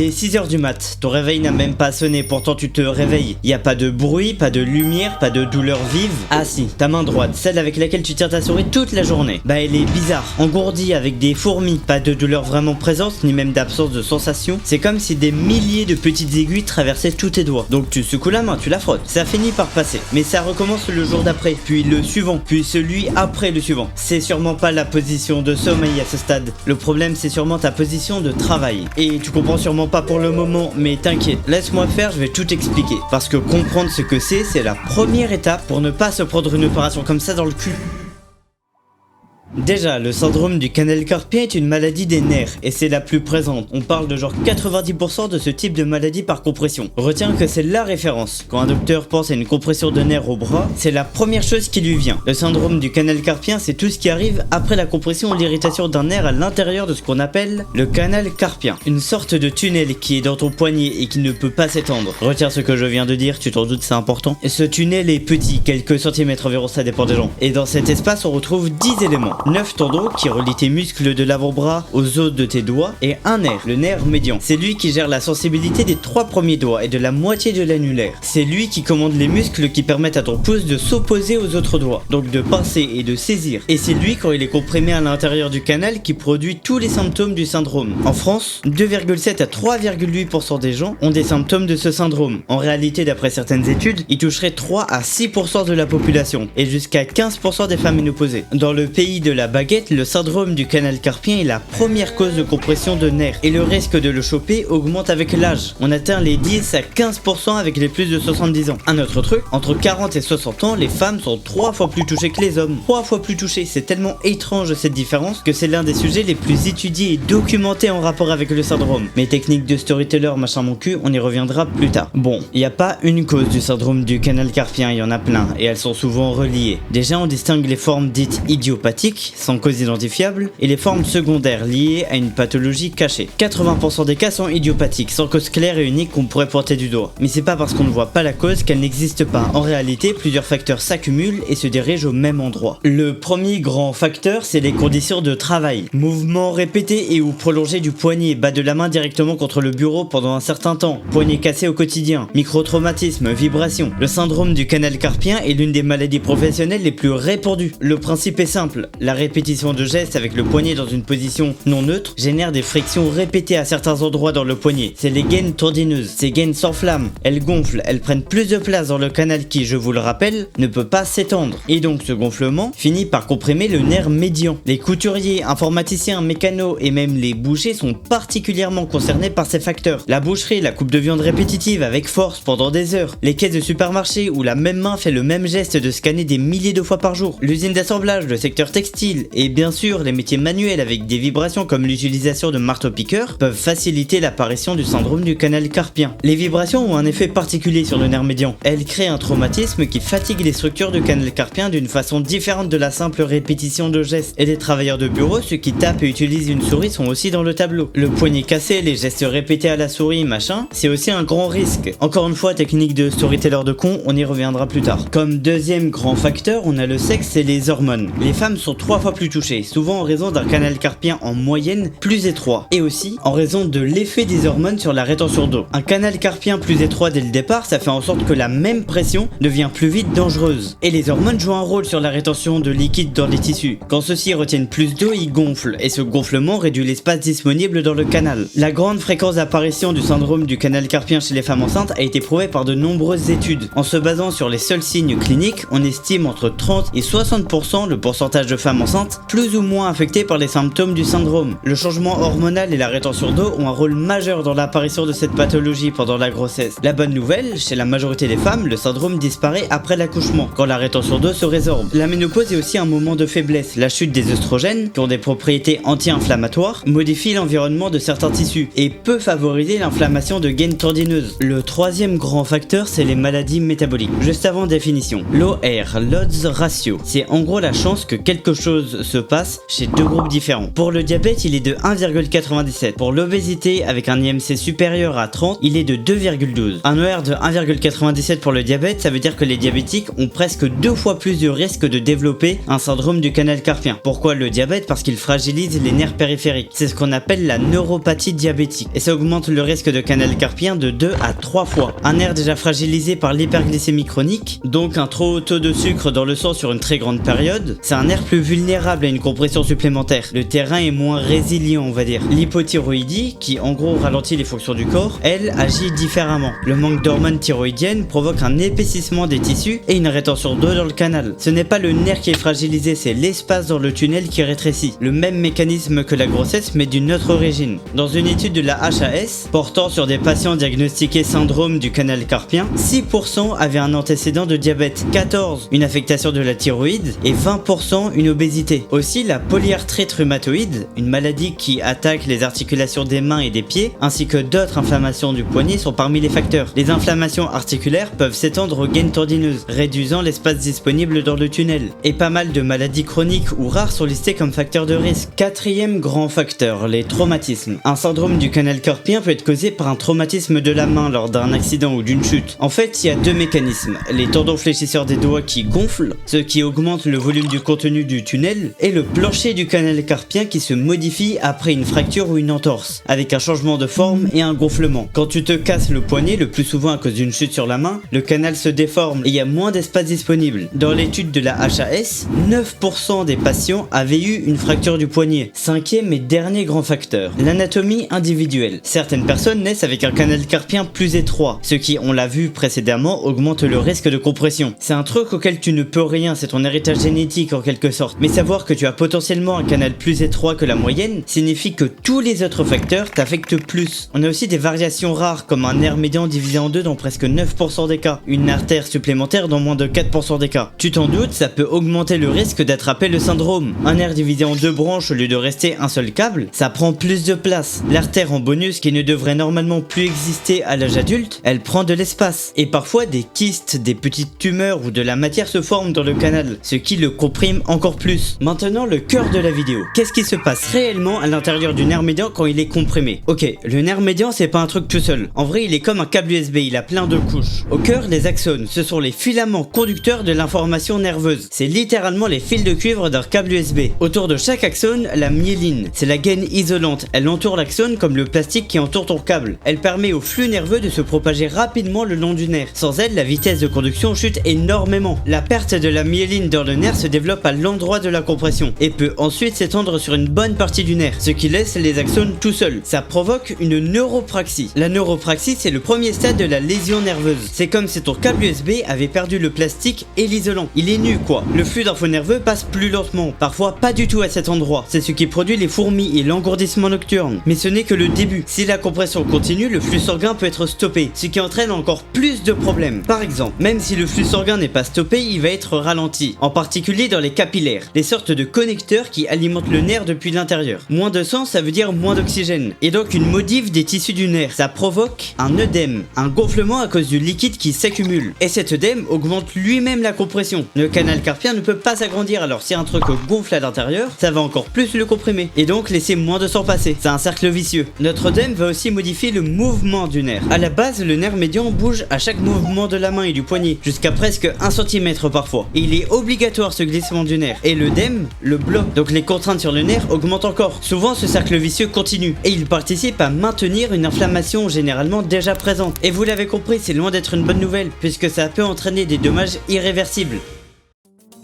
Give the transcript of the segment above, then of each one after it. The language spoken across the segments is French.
Il est 6h du mat, ton réveil n'a même pas sonné, pourtant tu te réveilles. Y a pas de bruit, pas de lumière, pas de douleur vive. Ah si, ta main droite, celle avec laquelle tu tiens ta souris toute la journée. Bah elle est bizarre, engourdie avec des fourmis, pas de douleur vraiment présente, ni même d'absence de sensation. C'est comme si des milliers de petites aiguilles traversaient tous tes doigts. Donc tu secoues la main, tu la frottes. Ça finit par passer, mais ça recommence le jour d'après, puis le suivant, puis celui après le suivant. C'est sûrement pas la position de sommeil à ce stade. Le problème c'est sûrement ta position de travail. Et tu comprends sûrement pas pour le moment, mais t'inquiète, laisse-moi faire, je vais tout expliquer. Parce que comprendre ce que c'est la première étape pour ne pas se prendre une opération comme ça dans le cul. Déjà, le syndrome du canal carpien est une maladie des nerfs, et c'est la plus présente. On parle de genre 90% de ce type de maladie par compression. Retiens que c'est la référence. Quand un docteur pense à une compression de nerfs au bras, c'est la première chose qui lui vient. Le syndrome du canal carpien, c'est tout ce qui arrive après la compression ou l'irritation d'un nerf à l'intérieur de ce qu'on appelle le canal carpien. Une sorte de tunnel qui est dans ton poignet et qui ne peut pas s'étendre. Retiens ce que je viens de dire, tu t'en doutes, c'est important. Et ce tunnel est petit, quelques centimètres environ, ça dépend des gens. Et dans cet espace, on retrouve 10 éléments. 9 tendons qui relient tes muscles de l'avant-bras aux os de tes doigts et un nerf, le nerf médian. C'est lui qui gère la sensibilité des 3 premiers doigts et de la moitié de l'annulaire. C'est lui qui commande les muscles qui permettent à ton pouce de s'opposer aux autres doigts, donc de pincer et de saisir. Et c'est lui, quand il est comprimé à l'intérieur du canal, qui produit tous les symptômes du syndrome. En France, 2,7 à 3,8% des gens ont des symptômes de ce syndrome. En réalité, d'après certaines études, il toucherait 3 à 6% de la population et jusqu'à 15% des femmes ménopausées. Dans le pays de la baguette, le syndrome du canal carpien est la première cause de compression de nerfs et le risque de le choper augmente avec l'âge. On atteint les 10 à 15% avec les plus de 70 ans. Un autre truc, entre 40 et 60 ans, les femmes sont 3 fois plus touchées que les hommes. 3 fois plus touchées, c'est tellement étrange cette différence que c'est l'un des sujets les plus étudiés et documentés en rapport avec le syndrome. Mes techniques de storyteller machin mon cul, on y reviendra plus tard. Bon, il n'y a pas une cause du syndrome du canal carpien, il y en a plein et elles sont souvent reliées. Déjà on distingue les formes dites idiopathiques, sans cause identifiable, et les formes secondaires liées à une pathologie cachée. 80% des cas sont idiopathiques, sans cause claire et unique qu'on pourrait pointer du doigt. Mais c'est pas parce qu'on ne voit pas la cause qu'elle n'existe pas. En réalité, plusieurs facteurs s'accumulent et se dirigent au même endroit. Le premier grand facteur, c'est les conditions de travail. Mouvements répétés et ou prolongés du poignet, bas de la main directement contre le bureau pendant un certain temps, poignet cassé au quotidien, micro-traumatisme, vibration. Le syndrome du canal carpien est l'une des maladies professionnelles les plus répandues. Le principe est simple, la répétition de gestes avec le poignet dans une position non neutre génère des frictions répétées à certains endroits dans le poignet. C'est les gaines tendineuses. Ces gaines s'enflamment, elles gonflent, elles prennent plus de place dans le canal qui, je vous le rappelle, ne peut pas s'étendre. Et donc ce gonflement finit par comprimer le nerf médian. Les couturiers, informaticiens, mécanos et même les bouchers sont particulièrement concernés par ces facteurs. La boucherie, la coupe de viande répétitive avec force pendant des heures. Les caisses de supermarché où la même main fait le même geste de scanner des milliers de fois par jour. L'usine d'assemblage, le secteur textile et bien sûr les métiers manuels avec des vibrations comme l'utilisation de marteau-piqueur peuvent faciliter l'apparition du syndrome du canal carpien. Les vibrations ont un effet particulier sur le nerf médian. Elles créent un traumatisme qui fatigue les structures du canal carpien d'une façon différente de la simple répétition de gestes. Et les travailleurs de bureau, ceux qui tapent et utilisent une souris, sont aussi dans le tableau. Le poignet cassé, les gestes répétés à la souris, machin, c'est aussi un grand risque. Encore une fois, technique de storyteller de con, on y reviendra plus tard. Comme deuxième grand facteur, on a le sexe et les hormones. Les femmes sont 3 fois plus touchées, souvent en raison d'un canal carpien en moyenne plus étroit, et aussi en raison de l'effet des hormones sur la rétention d'eau. Un canal carpien plus étroit dès le départ, ça fait en sorte que la même pression devient plus vite dangereuse. Et les hormones jouent un rôle sur la rétention de liquide dans les tissus. Quand ceux-ci retiennent plus d'eau, ils gonflent, et ce gonflement réduit l'espace disponible dans le canal. La grande fréquence d'apparition du syndrome du canal carpien chez les femmes enceintes a été prouvée par de nombreuses études. En se basant sur les seuls signes cliniques, on estime entre 30 et 60% le pourcentage de femmes enceintes plus ou moins affectées par les symptômes du syndrome. Le changement hormonal et la rétention d'eau ont un rôle majeur dans l'apparition de cette pathologie pendant la grossesse. La bonne nouvelle, chez la majorité des femmes, le syndrome disparaît après l'accouchement, quand la rétention d'eau se résorbe. La ménopause est aussi un moment de faiblesse. La chute des œstrogènes, qui ont des propriétés anti-inflammatoires, modifie l'environnement de certains tissus et peut favoriser l'inflammation de gaines tendineuses. Le troisième grand facteur, c'est les maladies métaboliques. Juste avant définition, l'OR, l'odds ratio, c'est en gros la chance que quelque chose se passe chez deux groupes différents. Pour le diabète, il est de 1,97. Pour l'obésité, avec un IMC supérieur à 30, il est de 2,12. Un OR de 1,97 pour le diabète, ça veut dire que les diabétiques ont presque 2 fois plus de risque de développer un syndrome du canal carpien. Pourquoi le diabète? Parce qu'il fragilise les nerfs périphériques. C'est ce qu'on appelle la neuropathie diabétique. Et ça augmente le risque de canal carpien de 2 à 3 fois. Un nerf déjà fragilisé par l'hyperglycémie chronique, donc un trop haut taux de sucre dans le sang sur une très grande période, c'est un nerf plus vulnérable à une compression supplémentaire. Le terrain est moins résilient, on va dire. L'hypothyroïdie, qui en gros ralentit les fonctions du corps, elle agit différemment. Le manque d'hormones thyroïdiennes provoque un épaississement des tissus et une rétention d'eau dans le canal. Ce n'est pas le nerf qui est fragilisé, c'est l'espace dans le tunnel qui rétrécit. Le même mécanisme que la grossesse, mais d'une autre origine. Dans une étude de la HAS, portant sur des patients diagnostiqués syndrome du canal carpien, 6% avaient un antécédent de diabète, 14% une affectation de la thyroïde et 20% une obésité. Aussi, la polyarthrite rhumatoïde, une maladie qui attaque les articulations des mains et des pieds, ainsi que d'autres inflammations du poignet sont parmi les facteurs. Les inflammations articulaires peuvent s'étendre aux gaines tendineuses, réduisant l'espace disponible dans le tunnel. Et pas mal de maladies chroniques ou rares sont listées comme facteurs de risque. Quatrième grand facteur, les traumatismes. Un syndrome du canal carpien peut être causé par un traumatisme de la main lors d'un accident ou d'une chute. En fait, il y a deux mécanismes. Les tendons fléchisseurs des doigts qui gonflent, ce qui augmente le volume du contenu du tunnel, et le plancher du canal carpien qui se modifie après une fracture ou une entorse, avec un changement de forme et un gonflement. Quand tu te casses le poignet, le plus souvent à cause d'une chute sur la main, le canal se déforme et il y a moins d'espace disponible. Dans l'étude de la HAS, 9% des patients avaient eu une fracture du poignet. Cinquième et dernier grand facteur, l'anatomie individuelle. Certaines personnes naissent avec un canal carpien plus étroit, ce qui, on l'a vu précédemment, augmente le risque de compression. C'est un truc auquel tu ne peux rien, c'est ton héritage génétique en quelque sorte. Mais savoir que tu as potentiellement un canal plus étroit que la moyenne signifie que tous les autres facteurs t'affectent plus. On a aussi des variations rares comme un nerf médian divisé en deux dans presque 9% des cas, une artère supplémentaire dans moins de 4% des cas. Tu t'en doutes, ça peut augmenter le risque d'attraper le syndrome. Un nerf divisé en deux branches au lieu de rester un seul câble, ça prend plus de place. L'artère en bonus qui ne devrait normalement plus exister à l'âge adulte, elle prend de l'espace. Et parfois des kystes, des petites tumeurs ou de la matière se forment dans le canal, ce qui le comprime encore plus. Maintenant le cœur de la vidéo. Qu'est-ce qui se passe réellement à l'intérieur du nerf médian quand il est comprimé? Ok, le nerf médian c'est pas un truc tout seul. En vrai il est comme un câble USB, il a plein de couches. Au cœur, les axones, ce sont les filaments conducteurs de l'information nerveuse. C'est littéralement les fils de cuivre d'un câble USB. Autour de chaque axone, la myéline, c'est la gaine isolante. Elle entoure l'axone comme le plastique qui entoure ton câble. Elle permet au flux nerveux de se propager rapidement le long du nerf. Sans elle, la vitesse de conduction chute énormément. La perte de la myéline dans le nerf se développe à l'endroit de la compression et peut ensuite s'étendre sur une bonne partie du nerf, ce qui laisse les axones tout seuls. Ça provoque une neuropraxie. La neuropraxie, c'est le premier stade de la lésion nerveuse. C'est comme si ton câble USB avait perdu le plastique et l'isolant. Il est nu quoi. Le flux d'infos nerveux passe plus lentement, parfois pas du tout à cet endroit. C'est ce qui produit les fourmis et l'engourdissement nocturne. Mais ce n'est que le début. Si la compression continue, le flux sanguin peut être stoppé, ce qui entraîne encore plus de problèmes. Par exemple, même si le flux sanguin n'est pas stoppé, il va être ralenti, en particulier dans les capillaires, des sortes de connecteurs qui alimentent le nerf depuis l'intérieur. Moins de sang, ça veut dire moins d'oxygène, et donc une modif des tissus du nerf. Ça provoque un œdème, un gonflement à cause du liquide qui s'accumule. Et cet œdème augmente lui-même la compression. Le canal carpien ne peut pas s'agrandir, alors si un truc gonfle à l'intérieur, ça va encore plus le comprimer, et donc laisser moins de sang passer. C'est un cercle vicieux. Notre œdème va aussi modifier le mouvement du nerf. À la base, le nerf médian bouge à chaque mouvement de la main et du poignet, jusqu'à presque 1 cm parfois. Et il est obligatoire ce glissement du nerf. Et l'œdème le bloque, donc les contraintes sur le nerf augmentent encore. Souvent, ce cercle vicieux continue, et il participe à maintenir une inflammation généralement déjà présente. Et vous l'avez compris, c'est loin d'être une bonne nouvelle, puisque ça peut entraîner des dommages irréversibles.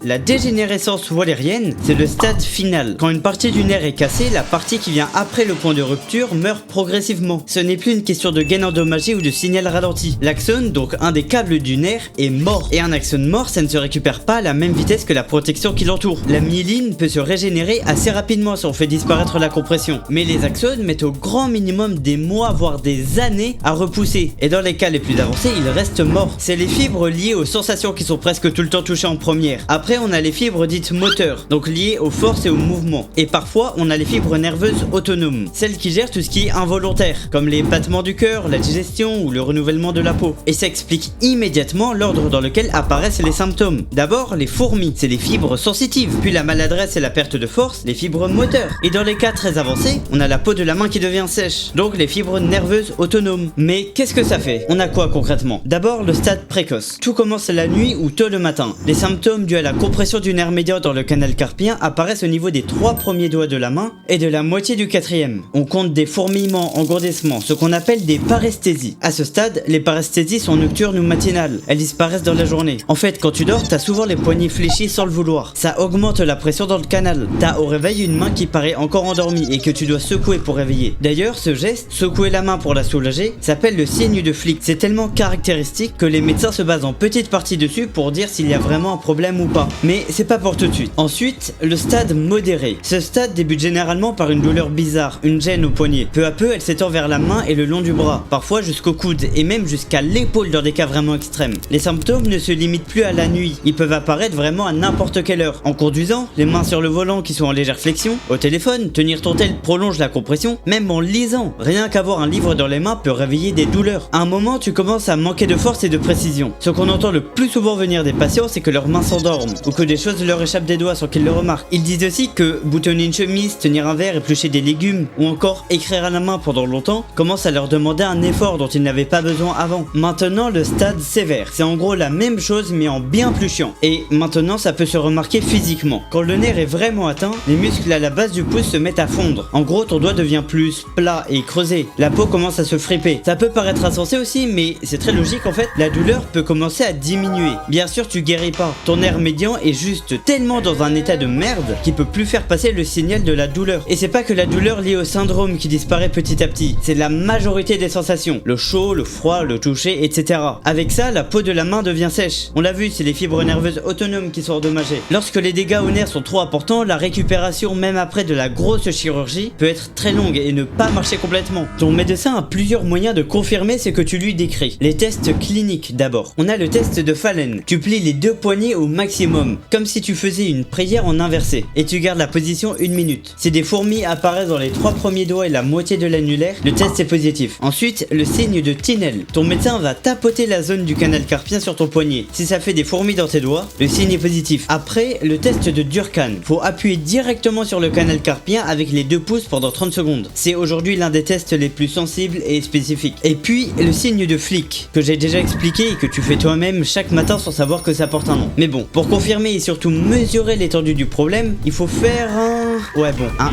La dégénérescence wallérienne, c'est le stade final. Quand une partie du nerf est cassée, la partie qui vient après le point de rupture meurt progressivement. Ce n'est plus une question de gaine endommagée ou de signal ralenti. L'axone, donc un des câbles du nerf, est mort. Et un axone mort, ça ne se récupère pas à la même vitesse que la protection qui l'entoure. La myéline peut se régénérer assez rapidement si on fait disparaître la compression. Mais les axones mettent au grand minimum des mois, voire des années à repousser. Et dans les cas les plus avancés, ils restent morts. C'est les fibres liées aux sensations qui sont presque tout le temps touchées en première. Après, Après on a les fibres dites moteurs, donc liées aux forces et au mouvement. Et parfois on a les fibres nerveuses autonomes, celles qui gèrent tout ce qui est involontaire, comme les battements du cœur, la digestion ou le renouvellement de la peau. Et ça explique immédiatement l'ordre dans lequel apparaissent les symptômes. D'abord les fourmis, c'est les fibres sensitives, puis la maladresse et la perte de force, les fibres moteurs. Et dans les cas très avancés, on a la peau de la main qui devient sèche, donc les fibres nerveuses autonomes. Mais qu'est-ce que ça fait? On a quoi concrètement? D'abord le stade précoce. Tout commence la nuit ou tôt le matin. Les symptômes dus à la compression du nerf médian dans le canal carpien apparaissent au niveau des 3 premiers doigts de la main et de la moitié du 4e. On compte des fourmillements, engourdissements, ce qu'on appelle des paresthésies. À ce stade, les paresthésies sont nocturnes ou matinales. Elles disparaissent dans la journée. En fait, quand tu dors, t'as souvent les poignets fléchis sans le vouloir. Ça augmente la pression dans le canal. T'as au réveil une main qui paraît encore endormie et que tu dois secouer pour réveiller. D'ailleurs, ce geste, secouer la main pour la soulager, s'appelle le signe de Flick. C'est tellement caractéristique que les médecins se basent en petite partie dessus pour dire s'il y a vraiment un problème ou pas. Mais c'est pas pour tout de suite. Ensuite, le stade modéré. Ce stade débute généralement par une douleur bizarre, une gêne au poignet. Peu à peu, elle s'étend vers la main et le long du bras, parfois jusqu'au coude et même jusqu'à l'épaule dans des cas vraiment extrêmes. Les symptômes ne se limitent plus à la nuit, ils peuvent apparaître vraiment à n'importe quelle heure. En conduisant, les mains sur le volant qui sont en légère flexion, au téléphone, tenir ton tel prolonge la compression, même en lisant. Rien qu'avoir un livre dans les mains peut réveiller des douleurs. À un moment, tu commences à manquer de force et de précision. Ce qu'on entend le plus souvent venir des patients, c'est que leurs mains s'endorment ou que des choses leur échappent des doigts sans qu'ils le remarquent. Ils disent aussi que boutonner une chemise, tenir un verre, éplucher des légumes ou encore écrire à la main pendant longtemps commence à leur demander un effort dont ils n'avaient pas besoin avant. Maintenant, le stade sévère. C'est en gros la même chose mais en bien plus chiant. Et maintenant, ça peut se remarquer physiquement. Quand le nerf est vraiment atteint, les muscles à la base du pouce se mettent à fondre. En gros, ton doigt devient plus plat et creusé. La peau commence à se friper. Ça peut paraître insensé aussi, mais c'est très logique en fait. La douleur peut commencer à diminuer. Bien sûr, tu guéris pas. Ton nerf médian est juste tellement dans un état de merde qu'il peut plus faire passer le signal de la douleur. Et c'est pas que la douleur liée au syndrome qui disparaît petit à petit. C'est la majorité des sensations. Le chaud, le froid, le toucher, etc. Avec ça, la peau de la main devient sèche. On l'a vu, c'est les fibres nerveuses autonomes qui sont endommagées. Lorsque les dégâts au nerf sont trop importants, la récupération, même après de la grosse chirurgie, peut être très longue et ne pas marcher complètement. Ton médecin a plusieurs moyens de confirmer ce que tu lui décris. Les tests cliniques d'abord. On a le test de Fallen. Tu plies les 2 poignets au maximum, comme si tu faisais une prière en inversé, et tu gardes la position 1 minute. Si des fourmis apparaissent dans les 3 premiers doigts et la moitié de l'annulaire, le test est positif. Ensuite, le signe de Tinel. Ton médecin va tapoter la zone du canal carpien sur ton poignet. Si ça fait des fourmis dans tes doigts, le signe est positif. Après, le test de Durkheim. Faut appuyer directement sur le canal carpien avec les 2 pouces pendant 30 secondes. C'est aujourd'hui l'un des tests les plus sensibles et spécifiques. Et puis, le signe de Flick, que j'ai déjà expliqué et que tu fais toi-même chaque matin sans savoir que ça porte un nom. Mais bon, pour confirmer et surtout mesurer l'étendue du problème, il faut faire un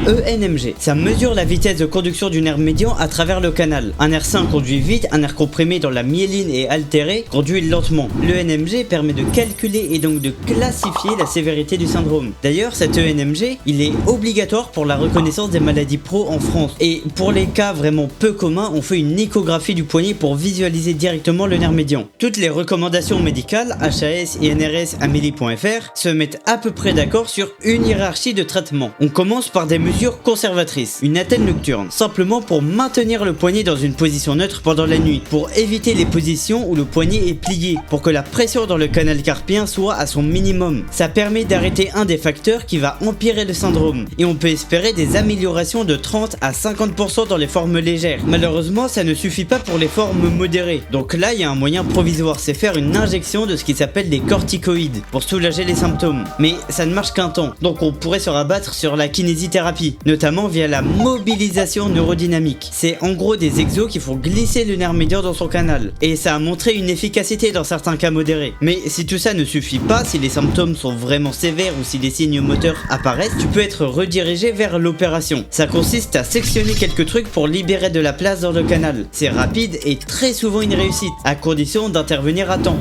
ENMG. Ça mesure la vitesse de conduction du nerf médian à travers le canal. Un nerf sain conduit vite, un nerf comprimé dans la myéline et altéré conduit lentement. L'ENMG permet de calculer et donc de classifier la sévérité du syndrome. D'ailleurs, cet ENMG, il est obligatoire pour la reconnaissance des maladies pro en France. Et pour les cas vraiment peu communs, on fait une échographie du poignet pour visualiser directement le nerf médian. Toutes les recommandations médicales, HAS, INRS, Amélie.fr, se mettent à peu près d'accord sur une hiérarchie de traitement. On commence par des mesures conservatrices, une attelle nocturne, simplement pour maintenir le poignet dans une position neutre pendant la nuit, pour éviter les positions où le poignet est plié, pour que la pression dans le canal carpien soit à son minimum. Ça permet d'arrêter un des facteurs qui va empirer le syndrome, et on peut espérer des améliorations de 30 à 50% dans les formes légères. Malheureusement, ça ne suffit pas pour les formes modérées, donc là il y a un moyen provisoire, c'est faire une injection de ce qui s'appelle des corticoïdes, pour soulager les symptômes. Mais ça ne marche qu'un temps, donc on pourrait se rabattre sur la kinésithérapie, notamment via la mobilisation neurodynamique. C'est en gros des exos qui font glisser le nerf médian dans son canal, et ça a montré une efficacité dans certains cas modérés. Mais si tout ça ne suffit pas, si les symptômes sont vraiment sévères ou si des signes moteurs apparaissent, tu peux être redirigé vers l'opération. Ça consiste à sectionner quelques trucs pour libérer de la place dans le canal. C'est rapide et très souvent une réussite, à condition d'intervenir à temps.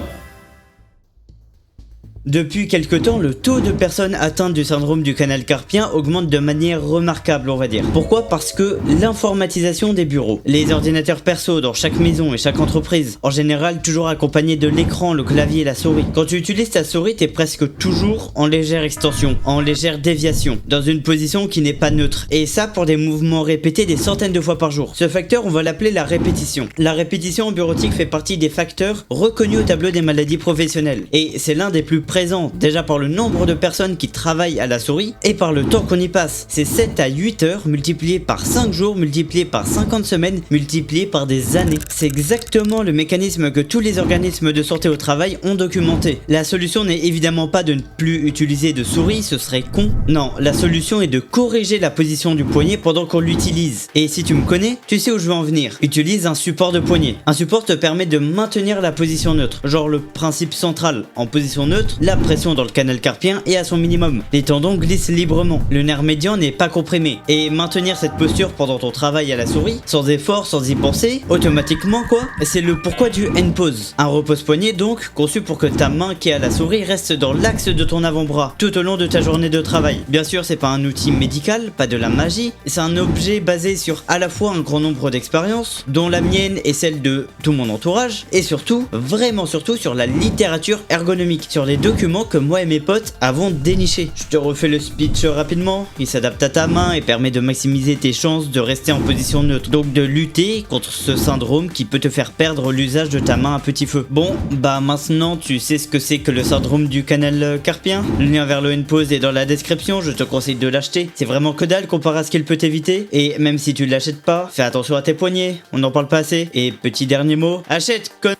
Depuis quelque temps, le taux de personnes atteintes du syndrome du canal carpien augmente de manière remarquable, on va dire. Pourquoi? Parce que l'informatisation des bureaux, les ordinateurs perso dans chaque maison et chaque entreprise, en général toujours accompagnés de l'écran, le clavier et la souris. Quand tu utilises ta souris, t'es presque toujours en légère extension, en légère déviation, dans une position qui n'est pas neutre. Et ça pour des mouvements répétés des centaines de fois par jour. Ce facteur, on va l'appeler la répétition. La répétition en bureautique fait partie des facteurs reconnus au tableau des maladies professionnelles. Et c'est l'un des plus présent déjà par le nombre de personnes qui travaillent à la souris et par le temps qu'on y passe. C'est 7 à 8 heures multiplié par 5 jours, multiplié par 50 semaines, multiplié par des années. C'est exactement le mécanisme que tous les organismes de santé au travail ont documenté. La solution n'est évidemment pas de ne plus utiliser de souris, ce serait con. Non, la solution est de corriger la position du poignet pendant qu'on l'utilise. Et si tu me connais, tu sais où je veux en venir. Utilise un support de poignet. Un support te permet de maintenir la position neutre, genre le principe central. En position neutre, la pression dans le canal carpien est à son minimum. Les tendons glissent librement. Le nerf médian n'est pas comprimé. Et maintenir cette posture pendant ton travail à la souris, sans effort, sans y penser, automatiquement quoi, c'est le pourquoi du N-pose. Un repose-poignet donc, conçu pour que ta main qui est à la souris reste dans l'axe de ton avant-bras, tout au long de ta journée de travail. Bien sûr, c'est pas un outil médical, pas de la magie, c'est un objet basé sur à la fois un grand nombre d'expériences, dont la mienne et celle de tout mon entourage, et surtout, vraiment surtout sur la littérature ergonomique, sur les documents que moi et mes potes avons dénichés. Je te refais le speech rapidement, il s'adapte à ta main et permet de maximiser tes chances de rester en position neutre, donc de lutter contre ce syndrome qui peut te faire perdre l'usage de ta main à petit feu. Bon, bah maintenant tu sais ce que c'est que le syndrome du canal carpien. Le lien vers le N-pose est dans la description, je te conseille de l'acheter. C'est vraiment que dalle comparé à ce qu'il peut t'éviter. Et même si tu l'achètes pas, fais attention à tes poignets, on n'en parle pas assez. Et petit dernier mot, achète con...